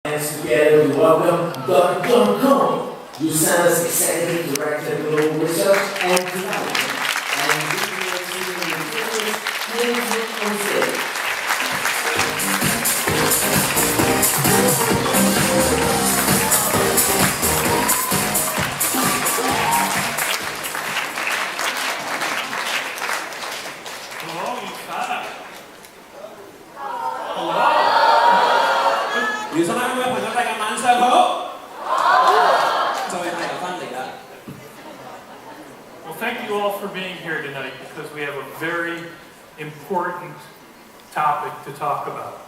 Hands together, we welcome Dr. Cuomo, USANA's Executive Director of Global Research and Development, and Regional Senior Nutritionist Management on stage. Hello, USANA. Hello. 原生啦，各位朋友，大家晚上好。再係又翻嚟啦。Well, thank you all for being here tonight because we have a very important topic to talk about.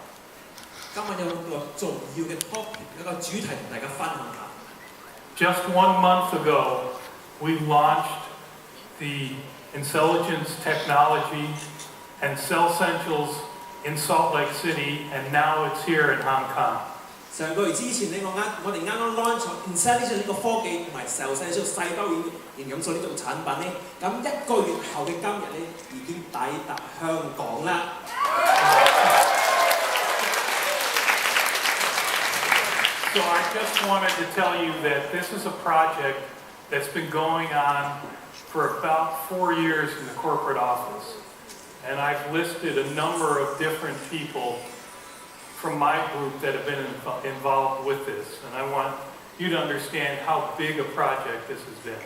今日有個重要嘅 topic， 有個主題同大家分享下。Just 1 month ago, we launched the intelligence technology and Cell Essentials in Salt Lake City, and now it's here in Hong Kong. 上個月之前呢，我哋啱啱 launch 咗 Intelligence 呢個科技同埋 Cell Essentials 細胞營養素呢種產品呢，咁1個月後嘅今日呢，已經抵達香港啦。So I just wanted to tell you that this is a project that's been going on for about 4 years in the corporate office. And I've listed a number of different people from my group that have been involved with this. And I want you to understand how big a project this has been.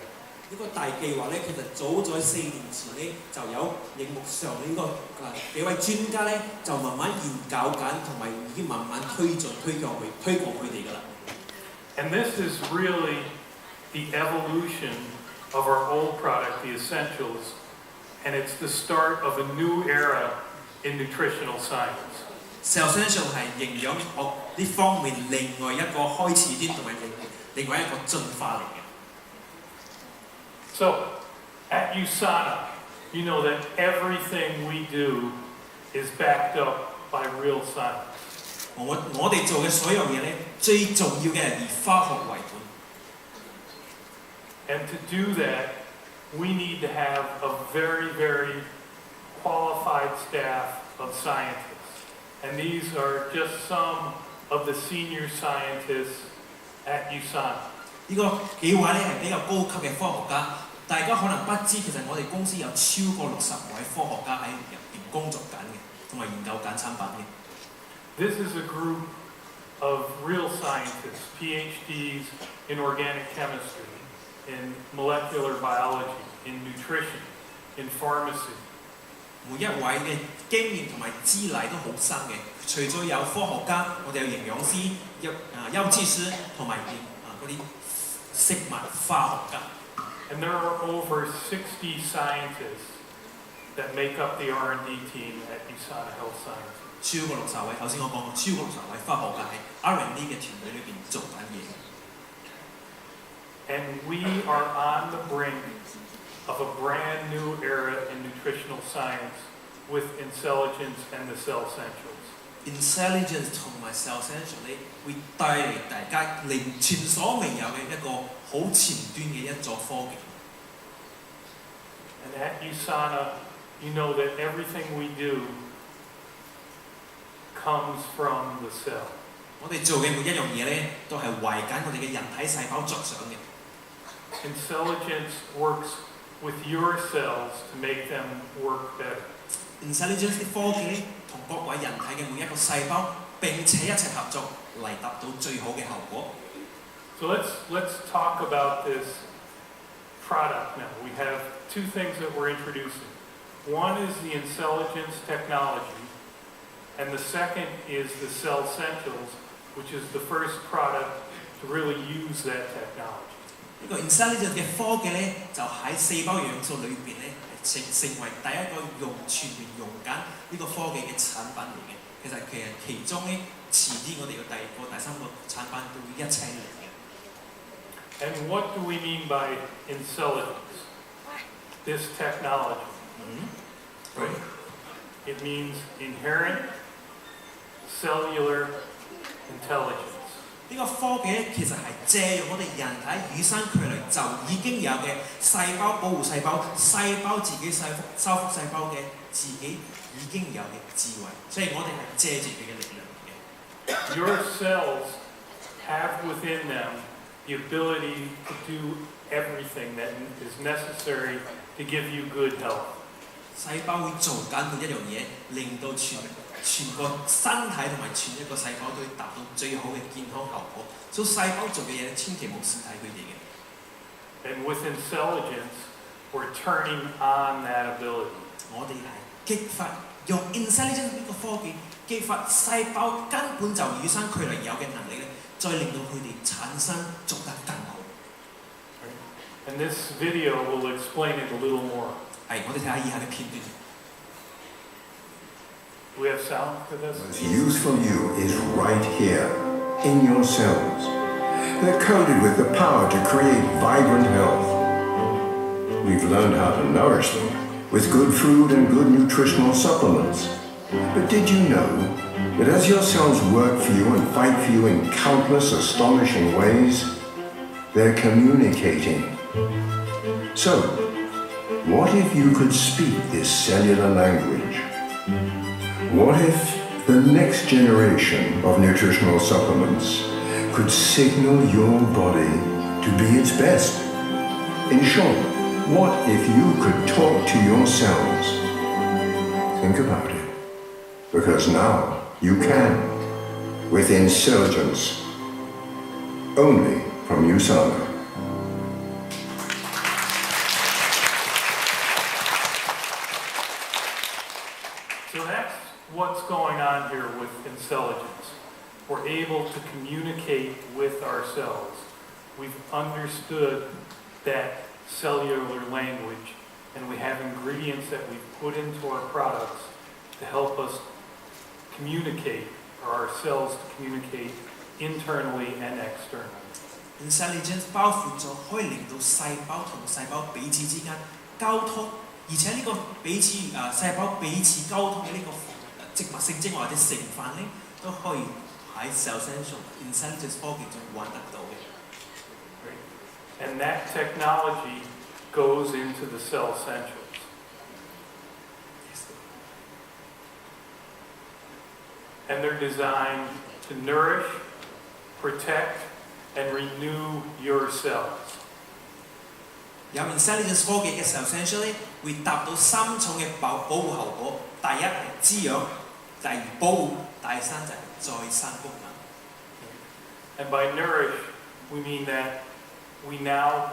呢個大計劃呢，其實早在4年前呢，就有熒幕上呢個幾位專家呢，就慢慢研究緊，同埋已經慢慢推廣佢哋㗎啦。And this is really the evolution of our old product, the Essentials, and it's the start of a new era in nutritional science. Cell Essentials 係營養學呢方面另外一個開始點同埋另外一個進化嚟嘅。So, at USANA, you know that everything we do is backed up by real science. 我哋做嘅所有嘢咧，最重要嘅係以化學為本。 And to do that, we need to have a very, very qualified staff of scientists. And these are just some of the senior scientists at USANA. 呢個幾位咧係比較高級嘅科學家，大家可能不知，其實我哋公司有超過60位科學家喺入邊工作緊嘅，同埋研究緊產品嘅。This is a group of real scientists, PhDs in organic chemistry, in molecular biology, in nutrition, in pharmacy. 每一位嘅經驗同埋資歷都好深嘅，除咗有科學家，我哋有營養師、優資師同埋嗰啲食物化學家。And there are over 60 scientists that make up the R&D team at USANA Health Sciences. 超過60位，頭先我講過超過60位科學家喺 R&D 嘅團隊裏邊做緊嘢。And we are on the brink of a brand new era in nutritional science with Intelligence and the Cell Essentials. Intelligence 同埋 Cell Essentials 咧，會帶嚟大家前所未有嘅一個好前端嘅一座科技。And at USANA, you know that everything we do comes from the cell. 我哋做嘅每一樣嘢咧，都係為緊我哋嘅人體細胞着想嘅。Intelligence works with your cells to make them work better. Intelligence 啲科技咧，同各位人體嘅每一個細胞並且一齊合作嚟達到最好嘅效果。So let's talk about this product now. We have 2 things that we're introducing. One is the Intelligence technology, and the second is the Cell Essentials, which is the first product to really use that technology. 呢個 Intelligence 嘅科技咧，就喺細胞營養素裏邊咧，成為第一個全面用緊呢個科技嘅產品嚟嘅。其中咧，遲啲我哋嘅第2個、第3個產品都會一齊嚟嘅。And what do we mean by intelligence? This technology. Right. It means inherent cellular intelligence. 呢個科技咧，其實係借用我哋人體與生俱來就已經有嘅細胞保護細胞、細胞自己修復細胞嘅自己已經有嘅智慧，所以我哋係借住佢嘅力量嘅。Your cells have within them the ability to do everything that is necessary to give you good health. 細胞會做緊每一樣嘢，令到全個身體同埋全一個細胞都會達到最好嘅健康效果。所以細胞做嘅嘢，千祈冇試睇佢哋嘅。And with intelligence, we're turning on that ability. 我哋係激發用 intelligence 呢個科技激發細胞根本就與生俱來有嘅能力咧，再令到佢哋產生做得更好。And this video will explain it a little more. 係，我哋睇下以下嘅片段。Do we have sound for this? What's used for you is right here, in your cells. They're coded with the power to create vibrant health. We've learned how to nourish them with good food and good nutritional supplements. But did you know that as your cells work for you and fight for you in countless astonishing ways, they're communicating? So, what if you could speak this cellular language? What if the next generation of nutritional supplements could signal your body to be its best? In short, what if you could talk to your cells? Think about it. Because now you can, with intelligence, only from USANA. So that's what's going on here with intelligence. We're able to communicate with ourselves. We've understood that cellular language, and we have ingredients that we've put into our products to help us communicate, or our cells to communicate internally and externally. Intelligence 包括咗可以令到細胞同細胞彼此之間溝通，而且呢個彼此細胞彼此溝通嘅呢個植物性精華或者成分咧，都可以喺 cell sensor intelligence 科技中揾得到嘅。And that technology goes into the cell centrals. And they're designed to nourish, protect, and renew your cells. 有 intelligence 科技嘅 cell sensor 咧，會達到三重嘅保護效果。第一係滋養，第二保護，第三就係再生功能。And by nourish, we mean that we now,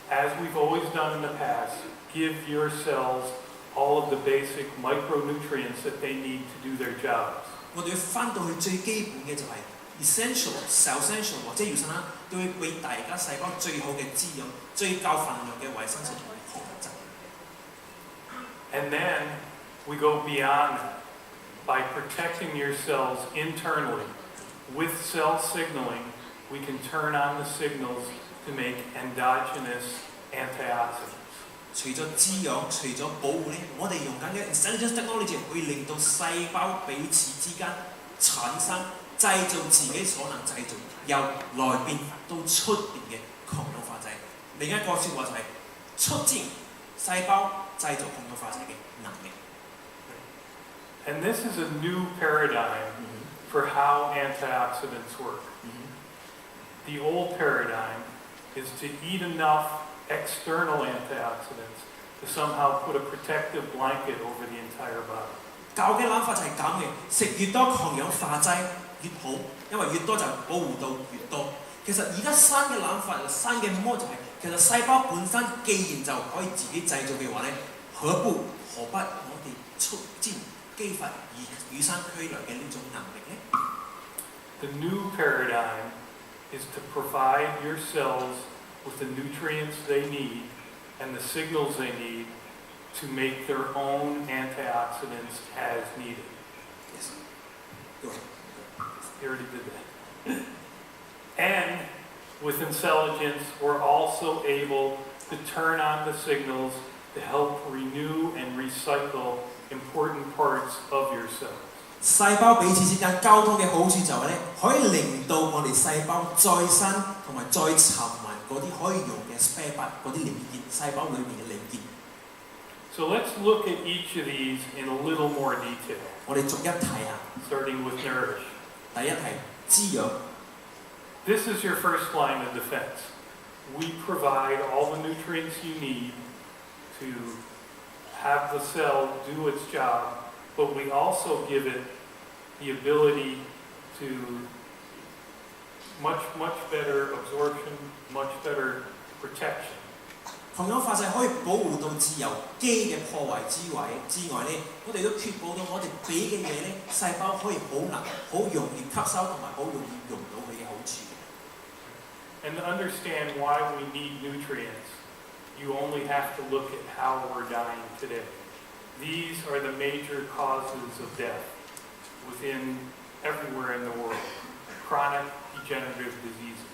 as we've always done in the past, give your cells all of the basic micronutrients that they need to do their jobs. 我哋要翻到去最基本嘅就係 essential cell sensor 或者要生啦，都會俾大家細胞最好嘅滋養、最夠份量嘅維生素同埋礦物質。And then we go beyond that by protecting your cells internally. With cell signaling, we can turn on the signals to make endogenous antioxidants. 除咗滋養、除咗保護咧，我哋用緊嘅 intelligence technology 會令到細胞彼此之間產生製造自己所能製造由內邊到出邊嘅抗氧化劑。另一個説話就係促進細胞製造抗氧化劑嘅能力。And this is a new paradigm for how antioxidants work. The old paradigm is to eat enough external antioxidants to somehow put a protective blanket over the entire body. 舊嘅諗法就係咁嘅，食越多抗氧化劑越好，因為越多就保護到越多。其實而家新嘅諗法、新嘅模就係、其實細胞本身既然就可以自己製造嘅話咧，何不我哋促進激發與生俱來嘅呢種能力咧？ The new paradigm is to provide your cells with the nutrients they need and the signals they need to make their own antioxidants as needed. Yes. Go ahead. You already did that. And with intelligence, we're also able to turn on the signals to help renew and recycle important parts of your cells. 細胞彼此之間溝通嘅好處就係咧，可以令到我哋細胞再生同埋再尋揾嗰啲可以用嘅 spare part 嗰啲零件，細胞裏面嘅零件。So let's look at each of these in a little more detail. 我哋逐一睇下。 Starting with nourish. 第一係滋養。This is your first line of defense. We provide all the nutrients you need to have the cell do its job, but we also give it the ability to much better absorption, much better protection. 同樣發射可以保護到自由基嘅破壞之外呢，我哋都確保到我哋俾嘅嘢呢，細胞可以好容易吸收同埋好容易用到佢嘅好處。And to understand why we need nutrients, you only have to look at how we're dying today. These are the major causes of death within everywhere in the world. Chronic degenerative diseases.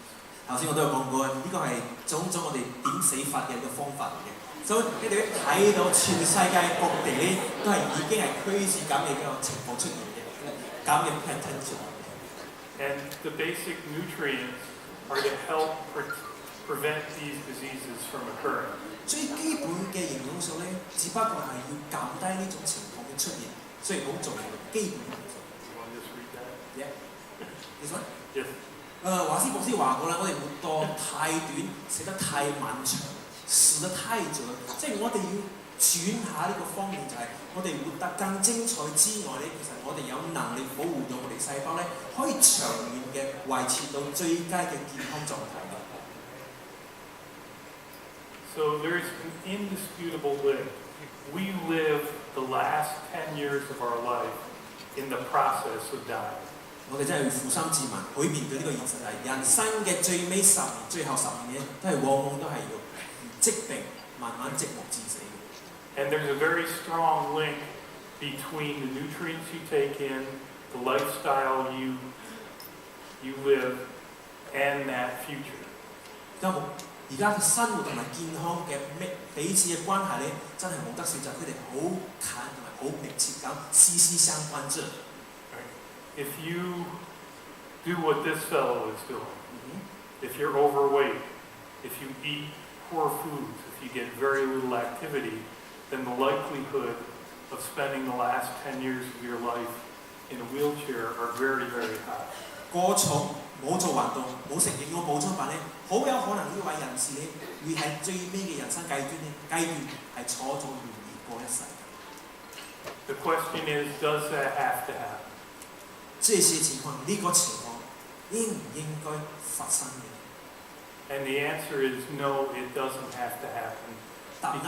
頭先我都有講過，呢個係種我哋點死法嘅一個方法嚟嘅。所以你哋睇到全世界各地呢，都係已經係趨勢咁嘅一個情況出現嘅，咁嘅 pattern 出現。And the basic nutrients are to help prevent these diseases from occurring. 最基本嘅營養素呢，只不過係要減低呢種情況嘅出現，所以好重要嘅基本嘅營養素。You want to just read that? Yeah. This one? Yes. 華斯博士話過啦，我哋活得太短，死得太漫長，死得太久，即係我哋要轉下呢個方面，就係我哋活得更精彩之外呢，其實我哋有能力保護到我哋細胞呢，可以長遠嘅維持到最佳嘅健康狀態嘅。So there's an indisputable link. We live the last 10 years of our life in the process of dying. 我哋真係要負心自問，去面對呢個現實係人生嘅最尾10年、最後10年都係往往都係要疾病慢慢寂寞致死嘅。And there's a very strong link between the nutrients you take in, the lifestyle you live, and that future. 而家嘅生活同埋健康嘅彼此嘅關係咧，真係冇得選擇，佢哋好近同埋好密切咁，息息相關着。If you do what this fellow is doing, if you're overweight, if you eat poor foods, if you get very little activity, then the likelihood of spending the last 10 years of your life in a wheelchair are very, very high. 過重冇做運動冇食營養補充品咧，好有可能呢位人士咧會喺最尾嘅人生階段係坐咗輪椅過一世。The question is, does that have to happen? 這些情況呢個情況應唔應該發生嘅 And the answer is no, it doesn't have to happen. 答案好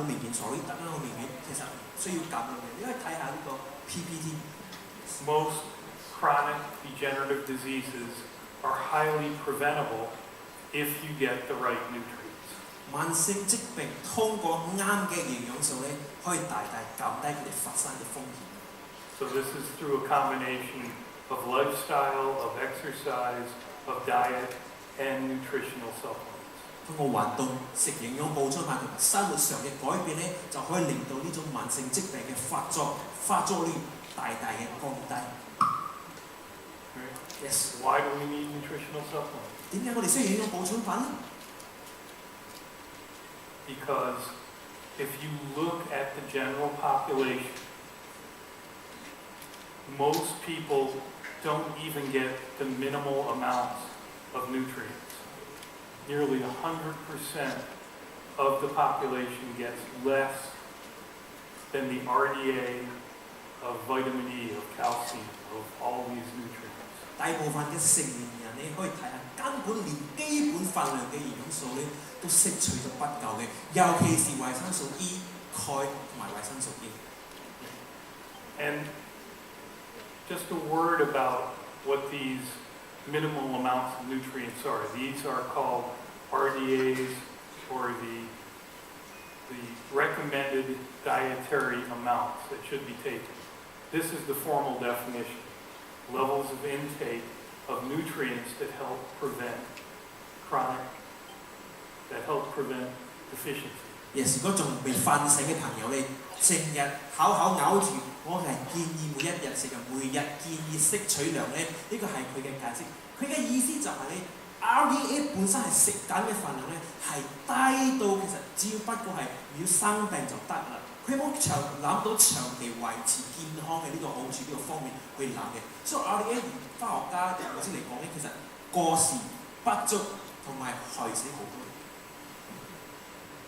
明顯，答案好明顯，其實需要咁嘅。你可以睇下呢個 PPT。Most chronic degenerative diseases are highly preventable if you get the right nutrients. 慢性疾病通過啱嘅營養素咧，可以大大減低佢哋發生嘅風險。So this is through a combination of lifestyle, of exercise, of diet, and nutritional supplements. 通過運動、食營養補充品同埋生活上嘅改變咧，就可以令到呢種慢性疾病嘅發作率大大嘅降低。Yes. Why do we need nutritional supplements? 點解我哋需要營養補充品？ Because if you look at the general population, most people don't even get the minimal amounts of nutrients. Nearly 100% of the population gets less than the RDA of vitamin E, of calcium, of all these nutrients. 大部分嘅成年人你可以睇下，根本連基本份量嘅營養素咧都攝取得不夠嘅，尤其是維生素 E、鈣同埋維生素 E。And just a word about what these minimal amounts of nutrients are. These are called RDAs, or the recommended dietary amounts that should be taken. This is the formal definition. Levels of intake of nutrients that help prevent deficiency. Yes， 如果仲未瞓醒嘅朋友咧，成日口咬住，我係建議每一日食嘅，每日建議攝取量咧，呢個係佢嘅解釋。佢嘅意思就係咧 ，RDA 本身係食緊嘅份量咧係低到其實只要不過係要生病就得啦。佢冇諗到長期維持健康嘅呢個好處呢個方面去諗嘅。所以 RDA 化學家頭先嚟講咧，其實過時、不足同埋害死好多人。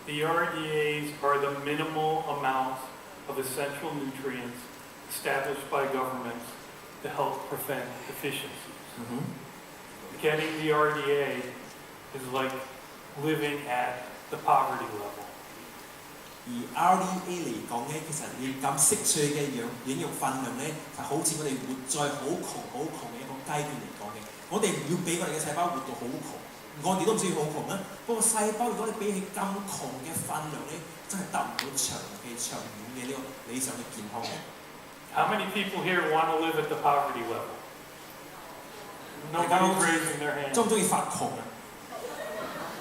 The RDAs are the minimal amount of essential nutrients established by governments to help prevent deficiencies. Getting the RDA is like living at the poverty level. 而 RDA 嚟講咧，其實你咁適取嘅營養分量咧，就好似我哋活在好窮嘅一個階段嚟講嘅。我哋唔要俾我哋嘅細胞活到好窮，我哋都唔需要好窮啊。不過細胞如果你比起咁窮嘅分量咧，真係得唔到長遠嘅呢個理想嘅健康嘅。How many people here want to live at the poverty level? Nobody's raising their hand. 中唔中意發窮啊？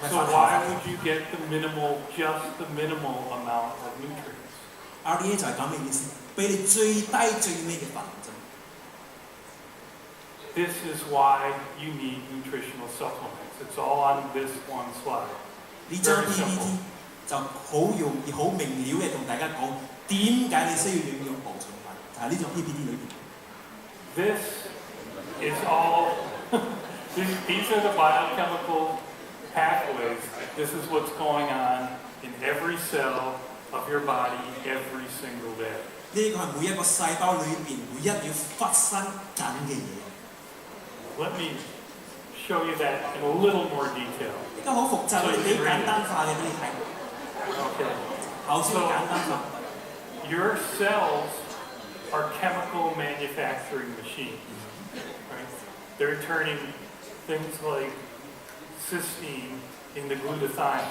So why would you get just the minimal amount of nutrients? RDA 就係咁嘅意思，俾你最低最尾嘅分量啫。This is why you need nutritional supplements. It's all on this one slide. 呢張 Very simple. PPT 就好容易、好明了嘅同大家講點解你需要營養補充品，就係呢張 PPT 裏邊。This is all, these are the biochemical pathways. This is what's going on in every cell of your body every single day. 呢個係每一個細胞裏邊每一秒發生緊嘅嘢。Let me show you that in a little more detail. 而家好複雜，我哋幾簡單化嘅俾你睇。 Okay. 好先簡單化。 Your cells are chemical manufacturing machines. Right? They're turning things like cysteine into glutathione.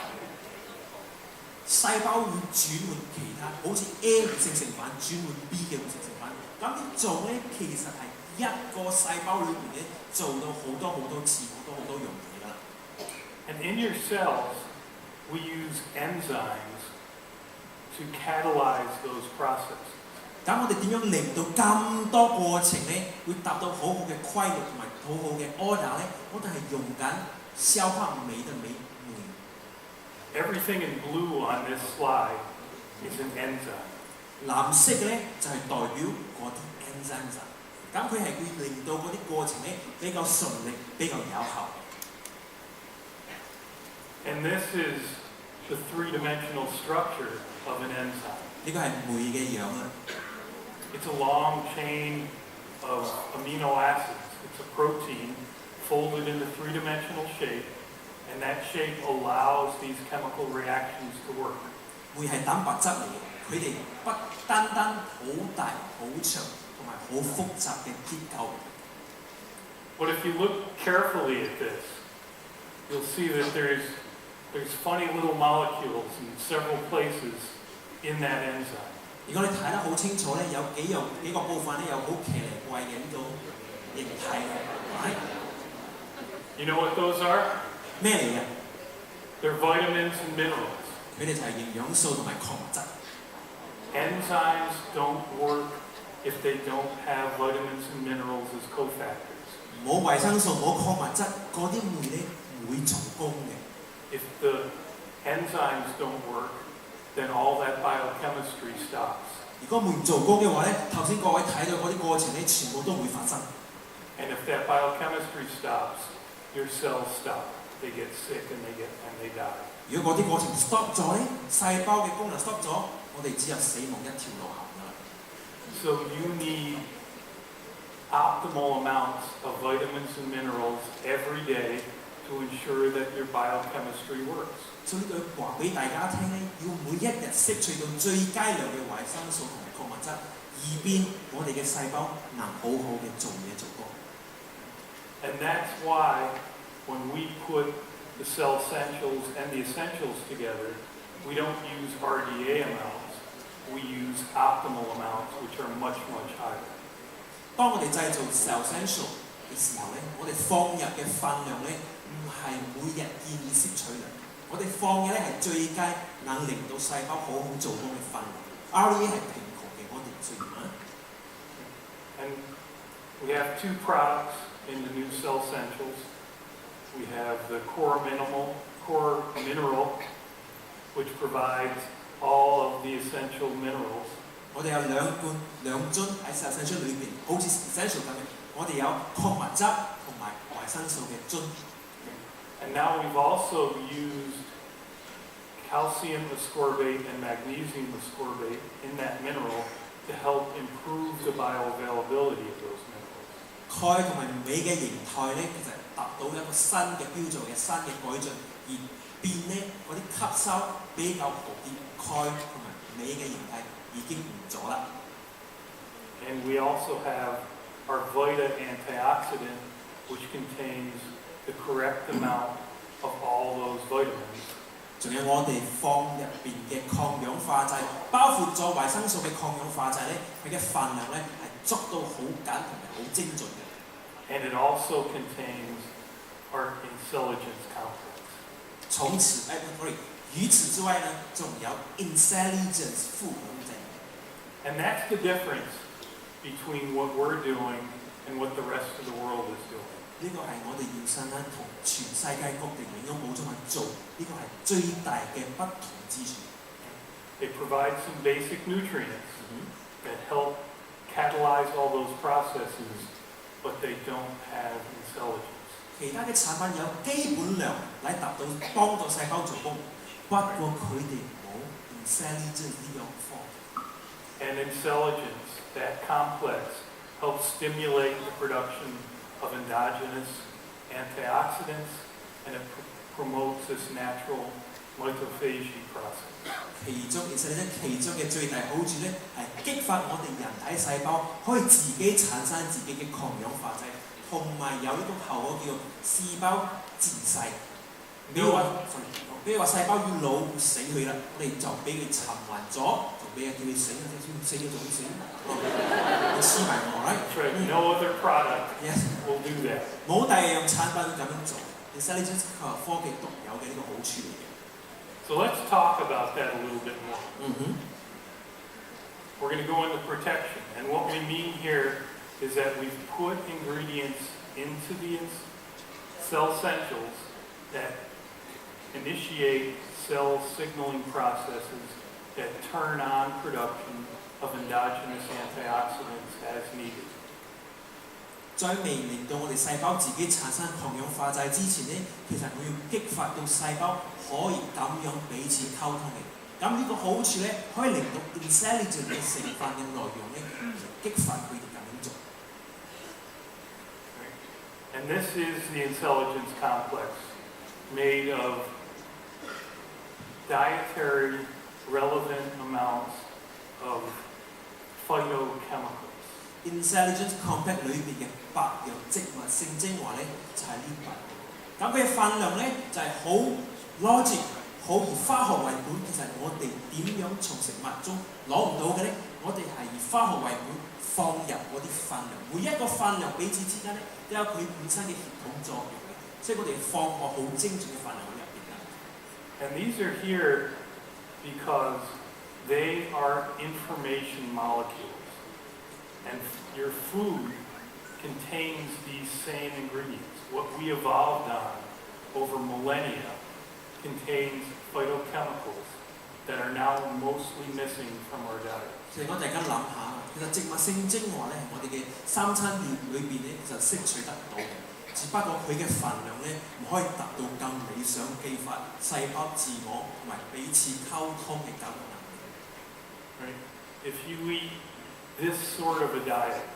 細胞會轉換其他，好似 A 活性成分轉換 B 嘅活性成分。咁呢做咧，其實係一個細胞裏邊咧做到好多次，好多樣嘢啦。And in your cells, we use enzymes to catalyze those processes. 咁我哋點樣令到咁多過程咧，會達到好好嘅規律同埋好好嘅 order 咧？我哋係用緊消化酶嘅酶。 Everything in blue on this slide is an enzyme. 藍色嘅咧就係代表嗰啲 enzyme， 咁佢係會令到嗰啲過程咧比較順利、比較有效。And this is the three-dimensional structure of an enzyme. 呢個係酶嘅樣啊。 It's a long chain of amino acids. It's a protein folded into three-dimensional shape, and that shape allows these chemical reactions to work. 酶係蛋白質嚟嘅，佢哋不單好大、好長同埋好複雜嘅結構。 But if you look carefully at this, you'll see that there's funny little molecules in several places in that enzyme. 如果你睇得好清楚咧，有幾個部分咧有好奇離怪嘅呢個形態嘅。You know what those are? 咩嚟嘅？ They're vitamins and minerals. 佢哋就係營養素同埋礦物質。 Enzymes don't work if they don't have vitamins and minerals as cofactors. 冇維生素、冇礦物質，嗰啲酶咧唔會做功嘅。 If the enzymes don't work, then all that biochemistry stops. 如果酶唔做功嘅話咧，頭先各位睇到嗰啲過程咧，全部都會發生。 And if that biochemistry stops, your cells stop. They get sick and they die. 如果嗰啲過程 stop 咗咧，細胞嘅功能 stop 咗，我哋只有死亡一條路行啦。 So you need optimal amounts of vitamins and minerals every day to ensure that your biochemistry works. 所以呢句話俾大家聽咧，要每一日攝取到最佳量嘅維生素同埋礦物質，以便我哋嘅細胞能好好嘅做嘢做工。 And that's why when we put the cell essentials and the essentials together, we don't use RDA amounts, we use optimal amounts, which are much higher. 當我哋製造 cell essential 嘅時候咧，我哋放入嘅分量咧，唔係每日建議攝取量，我哋放嘅咧係最佳能令到細胞好好做工嘅分量。RDA 係平衡嘅，我哋唔需要啊。 And we have two products in the new cell essentials. We have the core mineral, which provides all of the essential minerals. 我哋有兩樽喺 cell essential 裏邊，好似 essential 咁嘅。我哋有礦物質同埋維生素嘅樽。And now we've also used calcium ascorbate and magnesium ascorbate in that mineral to help improve the bioavailability of those minerals. 鈣同埋鎂嘅形態咧，其實達到一個新嘅標準嘅新嘅改進，而變咧嗰啲吸收比較好啲，鈣同埋鎂嘅形態已經唔咗啦。And we also have our Vita antioxidant, which contains the correct amount of all those vitamins. 仲有我哋放入邊嘅抗氧化劑，包括咗維生素嘅抗氧化劑咧，佢嘅份量咧係捉到好緊同埋好精準嘅。And it also contains our intelligence complex. 從此與此之外呢，仲有 intelligence 複合症。And that's the difference between what we're doing and what the rest of the world is doing. 呢個係我哋要生咧同全世界各地永遠冇咗去做，呢個係最大嘅不同之處。They provide some basic nutrients that help catalyze all those processes, but they don't have intelligence. 其他嘅產品有基本量嚟達到幫助細胞做工，不過佢哋冇 intelligence 呢樣科。And intelligence, that complex, helps stimulate the production of endogenous antioxidants, and it promotes this natural mitophagy process. 其中嘅最大好處咧，係激發我哋人體細胞可以自己產生自己嘅抗氧化劑，同埋有呢種後果叫細胞自噬。比如話細胞要老死去啦，我哋就俾佢循環咗，就俾佢叫佢死咗就死。黐埋我啦。That's right. No other product will do that. 冇第二樣產品咁樣做。Intelligence 科技獨有嘅呢個好處嚟嘅。So let's talk about that a little bit more. We're going to go into protection. And what we mean here is that we've put ingredients into the cell essentials that initiate cell signaling processes that turn on production of endogenous antioxidants as needed. 在未令到我哋細胞自己產生抗氧化劑之前呢，其實我要激發到細胞可以咁樣彼此溝通嘅。咁呢個好處咧，可以令到 intelligence 嘅成分嘅內容咧，激發佢哋咁樣做。And this is the intelligence complex, made of dietary relevant amounts of phytochemicals. Intelligence complex 裏邊嘅8樣植物性精華咧，就係呢8樣。咁佢嘅份量咧就係好 logic， 好以化學為本。其實我哋點樣從食物中攞唔到嘅咧？我哋係以化學為本放入嗰啲份量，每一個份量彼此之間咧都有佢本身嘅協同作用嘅，所以我哋放個好精準嘅份量喺入邊啦。And these are here because they are information molecules. And your food contains these same ingredients. What we evolved on over millennia contains phytochemicals that are now mostly missing from our diet. 其實我哋而家諗下，其實植物性精華咧，我哋嘅三餐料裏邊咧，其實攝取得到嘅，只不過佢嘅份量咧唔可以達到咁理想激發細胞自我同埋彼此溝通嘅功能。Right? If you eat this sort of a diet,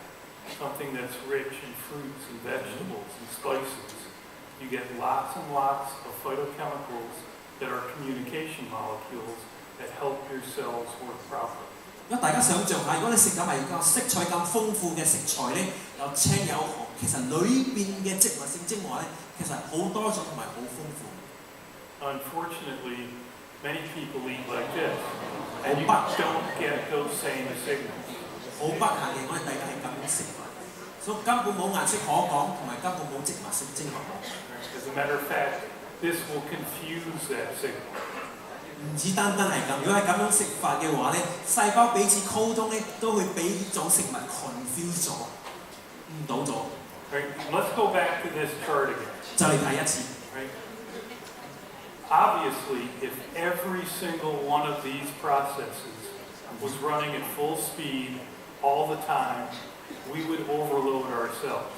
something that's rich in fruits and vegetables and spices, you get lots and lots of phytochemicals that are communication molecules that help your cells work properly. 咁大家想象下，如果你食緊係個色彩咁豐富嘅食材咧，有青有紅，其實裏邊嘅植物性精華咧，其實好多種同埋好豐富。Unfortunately, many people eat like this, and you don't get those same signals. 好不幸嘅，我哋大家係咁樣食法，所以根本冇顏色可講，同埋根本冇植物性精華。As a matter of fact, this will confuse that signal. 唔止單單係咁，如果係咁樣食法嘅話咧，細胞彼此溝通咧，都會俾呢種食物 confuse 咗，誤導咗。Right? Let's go back to this chart again. 就嚟睇一次。Right? Obviously, if every single one of these processes was running at full speed all the time, we would overload our cells.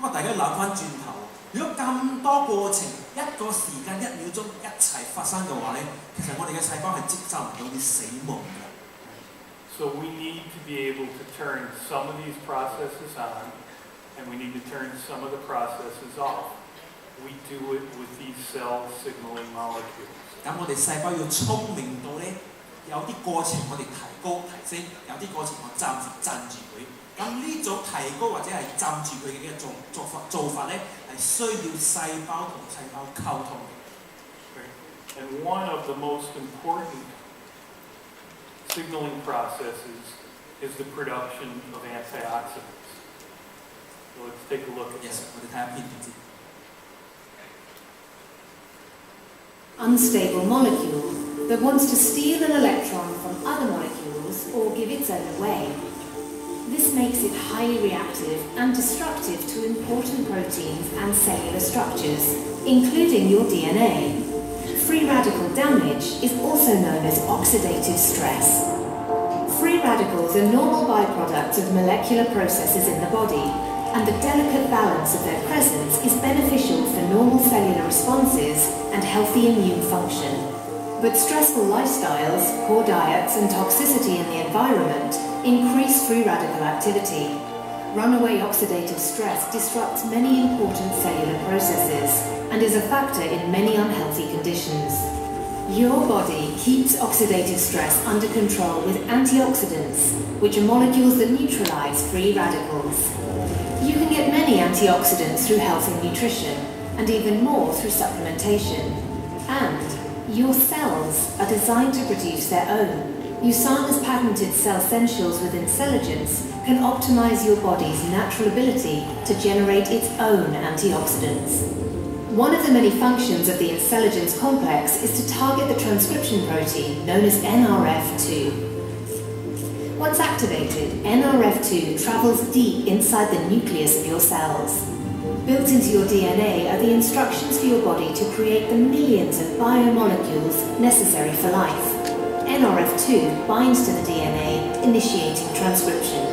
咁啊，大家諗翻轉頭，如果咁多過程一個時間1秒鐘一齊發生嘅話咧，其實我哋嘅細胞係接受唔到會死亡嘅。So we need to be able to turn some of these processes on, and we need to turn some of the processes off. We do it with these cell signaling molecules. 咁我哋細胞要聰明到咧，有啲過程我哋提高提升，有啲過程我暫時鎮住佢。咁呢種提高或者係鎮住佢嘅做法咧，係需要細胞同細胞溝通嘅。Right? And one of the most important signaling processes is the production of antioxidants. So let's take a look at Yes, that. 我哋睇下片段先。Unstable molecule that wants to steal an electron from other molecules or give its own away. This makes it highly reactive and destructive to important proteins and cellular structures, including your DNA. Free radical damage is also known as oxidative stress. Free radicals are normal byproducts of molecular processes in the body, and the delicate balance of their presence is beneficial for normal cellular responses and healthy immune function. But stressful lifestyles, poor diets and toxicity in the environment increase free radical activity. Runaway oxidative stress disrupts many important cellular processes and is a factor in many unhealthy conditions. Your body keeps oxidative stress under control with antioxidants, which are molecules that neutralize free radicals. You can get many antioxidants through healthy nutrition, and even more through supplementation. And your cells are designed to produce their own. USANA's patented cell essentials with Intelligence can optimize your body's natural ability to generate its own antioxidants. One of the many functions of the Intelligence complex is to target the transcription protein known as NRF2. Once activated, NRF2 travels deep inside the nucleus of your cells. Built into your DNA are the instructions for your body to create the millions of biomolecules necessary for life. NRF2 binds to the DNA, initiating transcription.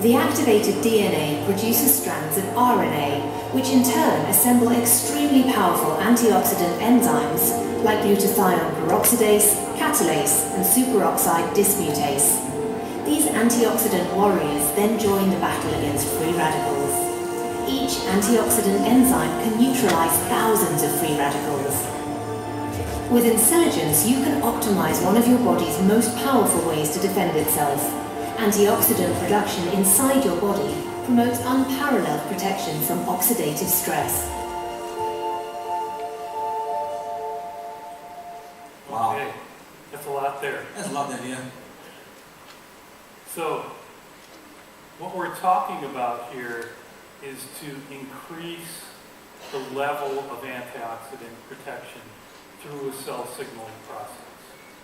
The activated DNA produces strands of RNA, which in turn assemble extremely powerful antioxidant enzymes like glutathione peroxidase, catalase, and superoxide dismutase. These antioxidant warriors then join the battle against free radicals. Each antioxidant enzyme can neutralize thousands of free radicals. With Intelligence, you can optimize one of your body's most powerful ways to defend itself. Antioxidant production inside your body promotes unparalleled protection from oxidative stress. Wow. Okay, that's a lot there. That's a lot there, yeah. So, what we're talking about here is to increase the level of antioxidant protection through a cell signaling process.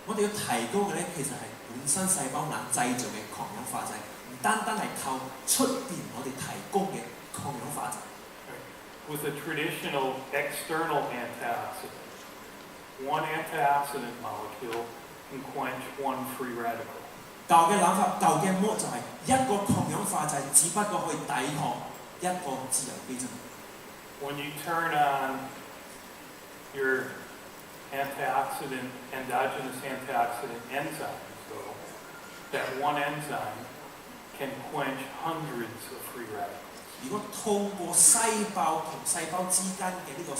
我哋要提高嘅咧，其實係本身細胞能製造嘅抗氧化劑，唔單單係靠出邊我哋提供嘅抗氧化劑。With a traditional external antioxidant, one antioxidant molecule can quench one free radical. 舊嘅諗法，舊嘅模就係一個抗氧化劑，只不過可以抵抗一個自由基啫。When you turn on your endogenous antioxidant enzymes, though, that one enzyme can quench hundreds of free radicals. 如果透過細胞同細胞之間嘅呢個